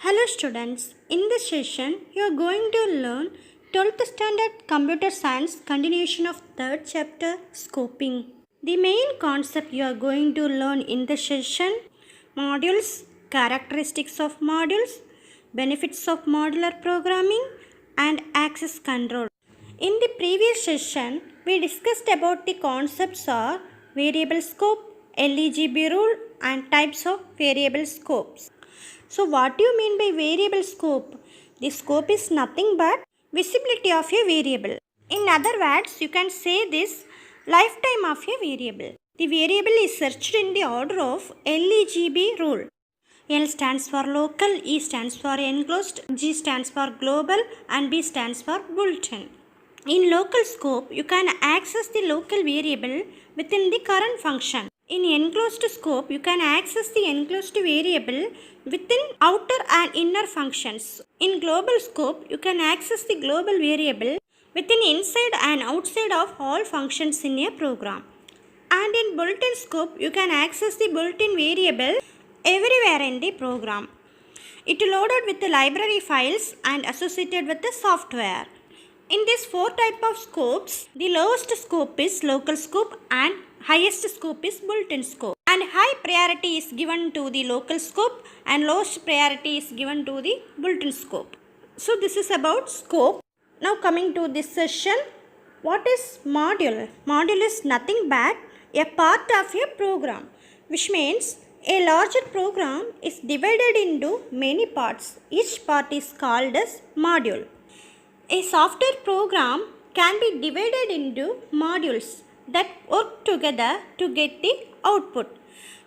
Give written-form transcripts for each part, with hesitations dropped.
Hello students, in this session you are going to learn 12th standard computer science continuation of 3rd chapter scoping. The main concept you are going to learn in this session: modules, characteristics of modules, benefits of modular programming and access control. In the previous session we discussed about the concepts of variable scope, LEGB rule and types of variable scopes. So what do you mean by variable scope? The scope is nothing but visibility of a variable. In other words, you can say this lifetime of a variable. The variable is searched in the order of LEGB rule. L stands for local, E stands for enclosed, G stands for global and B stands for bulletin. In local scope, you can access the local variable within the current function. In enclosed scope, you can access the enclosed variable within outer and inner functions. In global scope, you can access the global variable within inside and outside of all functions in a program. And in bulletin scope, you can access the bulletin variable everywhere in the program. It is loaded with the library files and associated with the software. In these four types of scopes, the lowest scope is local scope and highest scope is bulletin scope. And high priority is given to the local scope and lowest priority is given to the bulletin scope. So this is about scope. Now coming to this session, what is module? Module is nothing but a part of a program, which means a larger program is divided into many parts. Each part is called as module. A software program can be divided into modules that work together to get the output,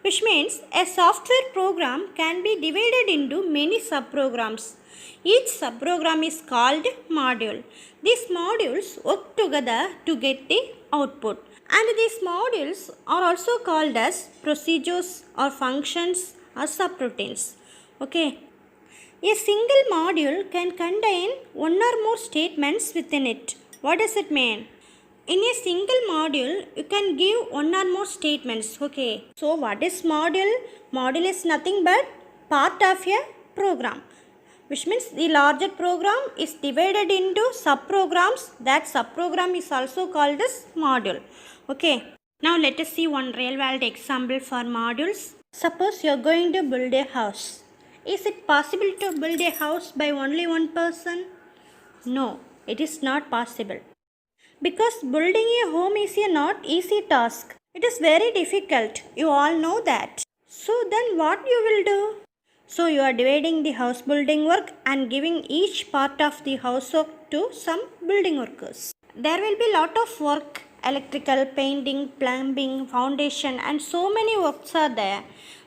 which means a software program can be divided into many subprograms. Each subprogram is called module. These modules work together to get the output, and these modules are also called as procedures or functions or subroutines. Okay. A single module can contain one or more statements within it. What does it mean? In a single module, you can give one or more statements. Okay. So what is module? Module is nothing but part of a program, which means the larger program is divided into subprograms. That subprogram is also called as module. Okay. Now let us see one real world example for modules. Suppose you are going to build a house. Is it possible to build a house by only one person? No, it is not possible. Because building a home is a not easy task. It is very difficult. You all know that. So then what you will do? So you are dividing the house building work and giving each part of the house work to some building workers. There will be lot of work. Electrical, painting, plumbing, foundation and so many works are there.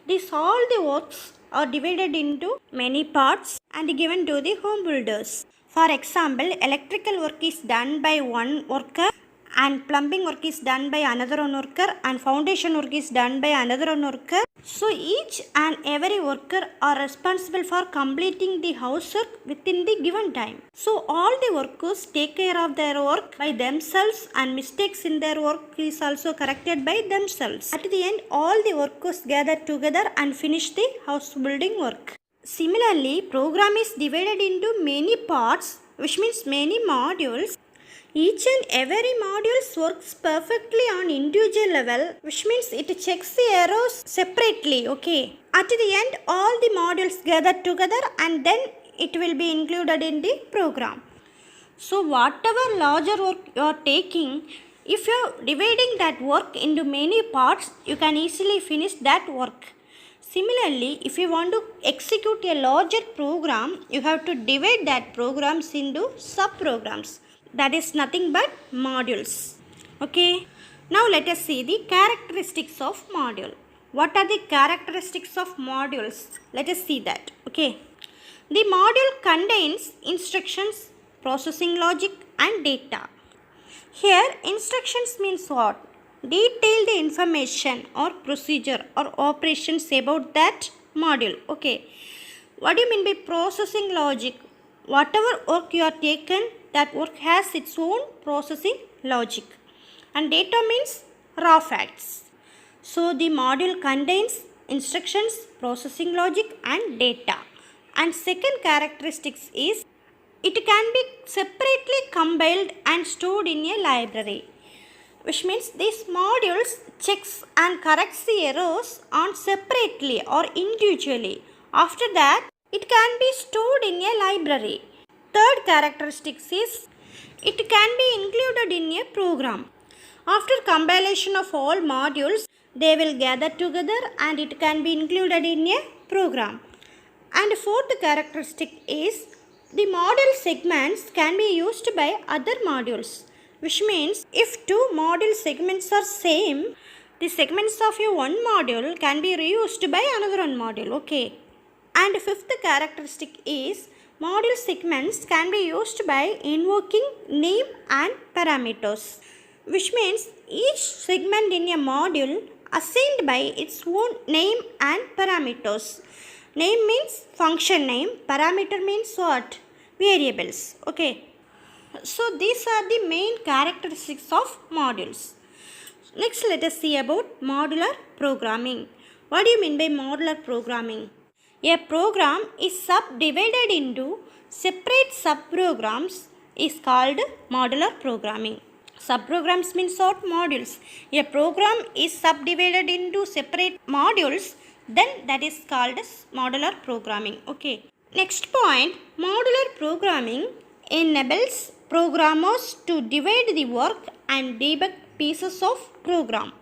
These all the works are divided into many parts and given to the home builders. For example, electrical work is done by one worker and plumbing work is done by another one worker and foundation work is done by another one worker. So each and every worker are responsible for completing the housework within the given time. So all the workers take care of their work by themselves and mistakes in their work is also corrected by themselves. At the end, all the workers gather together and finish the house building work. Similarly, program is divided into many parts, which means many modules. Each and every module works perfectly on individual level, which means it checks the errors separately. Okay. At the end, all the modules gather together and then it will be included in the program. So whatever larger work you are taking, if you are dividing that work into many parts, you can easily finish that work. Similarly, if you want to execute a larger program, you have to divide that programs into subprograms. That is nothing but modules. Okay. Now let us see the characteristics of module. What are the characteristics of modules? Let us see that. Okay. The module contains instructions, processing logic and data. Here instructions means what? Detailed information or procedure or operations about that module. Okay. What do you mean by processing logic? Whatever work you are taken, that work has its own processing logic. And data means raw facts. So the module contains instructions, processing logic and data. And second characteristics is it can be separately compiled and stored in a library, which means these modules checks and corrects the errors on separately or individually. After that, it can be stored in a library. Third characteristics is it can be included in a program. After compilation of all modules, they will gather together and it can be included in a program. And fourth characteristic is the module segments can be used by other modules, which means if two module segments are same, the segments of your one module can be reused by another one module. Okay. And fifth characteristic is module segments can be used by invoking name and parameters, which means each segment in a module assigned by its own name and parameters. Name means function name, parameter means what? Variables. Okay. So these are the main characteristics of modules. Next, let us see about modular programming. What do you mean by modular programming? A program is subdivided into separate subprograms is called modular programming. Subprograms means what? Modules. A program is subdivided into separate modules, then that is called as modular programming. Okay. Next point, modular programming enables programmers to divide the work and debug pieces of program.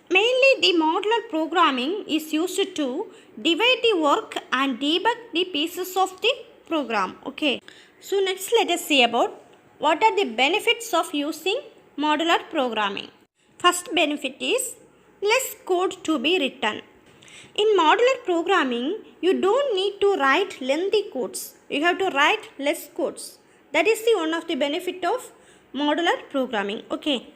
Mainly the modular programming is used to divide the work and debug the pieces of the program. Okay. So next let us see about what are the benefits of using modular programming. First benefit is less code to be written. In modular programming, you don't need to write lengthy codes. You have to write less codes. That is the one of the benefit of modular programming. Okay.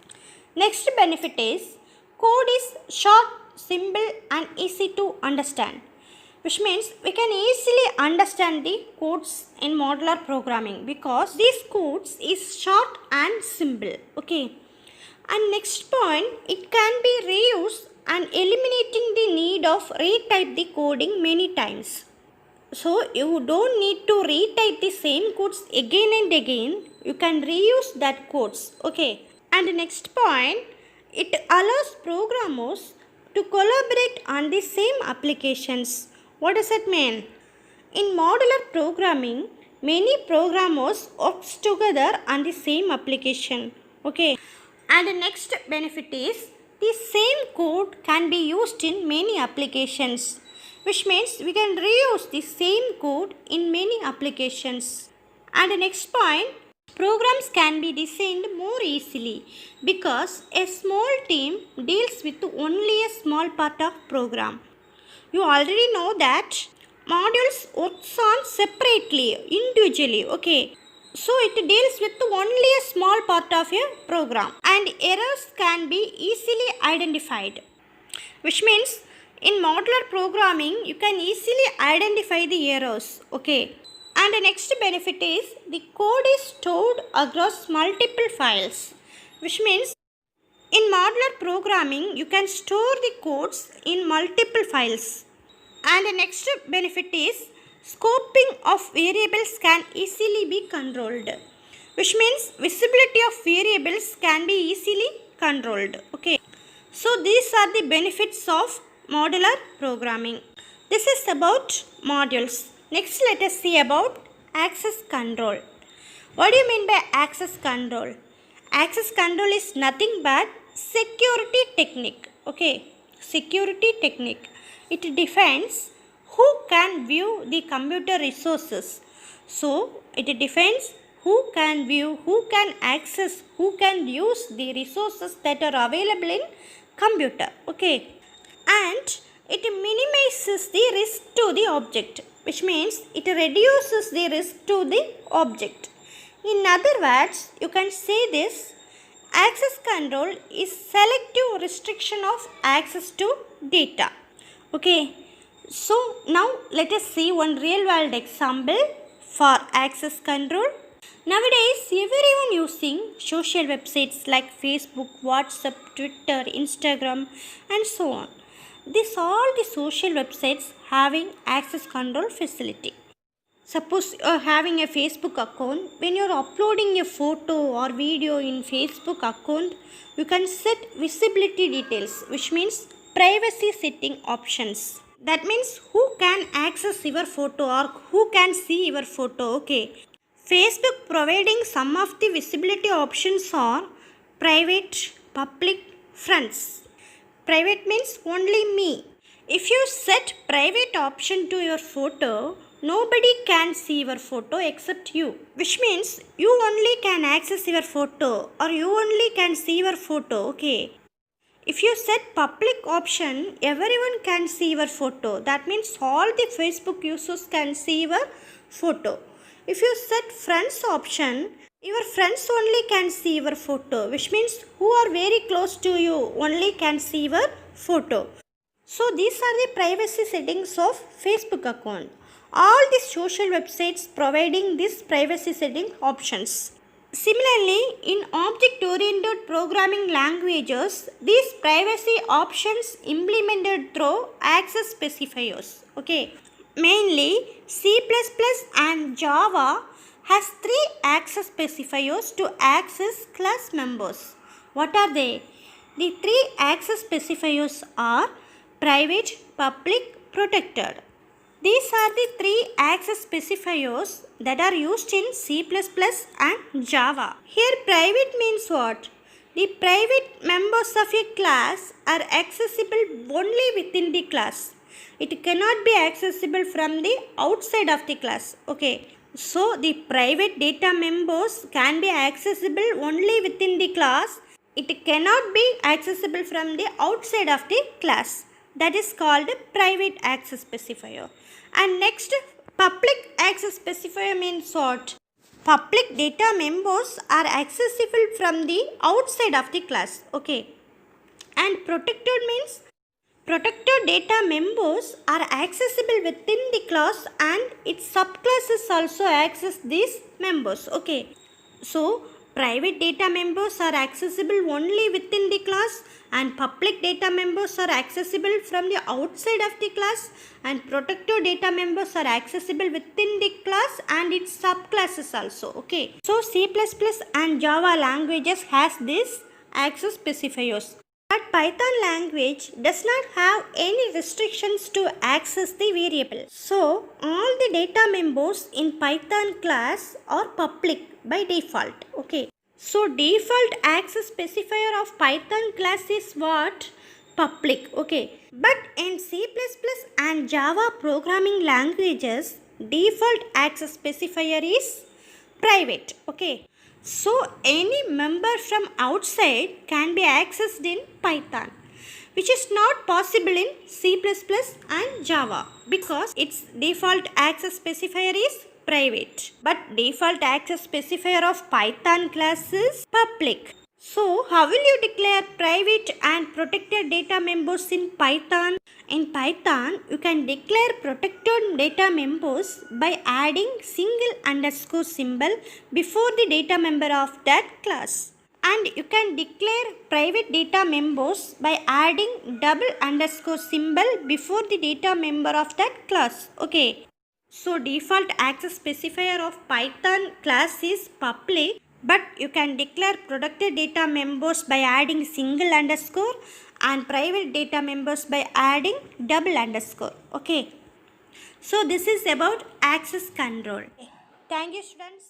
Next benefit is code is short, simple and easy to understand, which means we can easily understand the codes in modular programming because these codes is short and simple. Okay. And next point, it can be reused and eliminating the need of retype the coding many times. So you don't need to retype the same codes again and again. You can reuse that codes. Okay. And next point, it allows programmers to collaborate on the same applications. What does it mean? In modular programming, many programmers work together on the same application. Okay. And the next benefit is the same code can be used in many applications, which means we can reuse the same code in many applications. And the next point, programs can be designed more easily because a small team deals with only a small part of program. You already know that modules works on separately, individually. Okay. So it deals with only a small part of a program and errors can be easily identified, which means in modular programming you can easily identify the errors. Okay. And the next benefit is the code is stored across multiple files, which means in modular programming you can store the codes in multiple files. And the next benefit is scoping of variables can easily be controlled, which means visibility of variables can be easily controlled. Okay. So these are the benefits of modular programming. This is about modules. Next let us see about access control. What do you mean by access control? Access control is nothing but security technique. Okay. Security technique. It defines who can view the computer resources. So it defines who can view, who can access, who can use the resources that are available in computer. Okay. And it minimizes the risk to the object, which means it reduces the risk to the object. In other words, you can say this: access control is selective restriction of access to data. Okay. So now let us see one real world example for access control. Nowadays everyone using social websites like Facebook, WhatsApp, Twitter, Instagram and so on. These all the social websites having access control facility. Suppose you are having a Facebook account. When you are uploading a photo or video in Facebook account, you can set visibility details, which means privacy setting options. That means who can access your photo or who can see your photo. Okay. Facebook providing some of the visibility options are private, public, friends. Private means only me. If you set private option to your photo, nobody can see your photo except you, which means you only can access your photo or you only can see your photo. Okay. If you set public option, everyone can see your photo. That means all the Facebook users can see your photo. If you set friends option, your friends only can see your photo, which means who are very close to you only can see your photo. So these are the privacy settings of Facebook account. All the social websites providing these privacy setting options. Similarly, in object-oriented programming languages, these privacy options implemented through access specifiers. Okay. Mainly, C++ and Java has 3 access specifiers to access class members. What are they? The 3 access specifiers are private, public, protected. These are the 3 access specifiers that are used in C++ and Java. Here private means what? The private members of a class are accessible only within the class. It cannot be accessible from the outside of the class. Okay. So the private data members can be accessible only within the class. It cannot be accessible from the outside of the class. That is called private access specifier. And next, public access specifier means what? Public data members are accessible from the outside of the class. Okay. And protected means protected data members are accessible within the class and its subclasses also access these members. Okay. So, private data members are accessible only within the class and public data members are accessible from the outside of the class and protected data members are accessible within the class and its subclasses also. Okay. So, C++ and Java languages has these access specifiers. But Python language does not have any restrictions to access the variable. So, all the data members in Python class are public by default. Okay. So, default access specifier of Python class is what? Public. Okay. But in C++ and Java programming languages, default access specifier is private. Okay. So, any member from outside can be accessed in Python, which is not possible in C++ and Java because its default access specifier is private. But default access specifier of Python class is public. So, how will you declare private and protected data members in Python? In Python, you can declare protected data members by adding single underscore symbol before the data member of that class. And you can declare private data members by adding double underscore symbol before the data member of that class. Okay. So, default access specifier of Python class is public. But you can declare protected data members by adding single underscore and private data members by adding double underscore. Okay. So this is about access control. Thank you, students.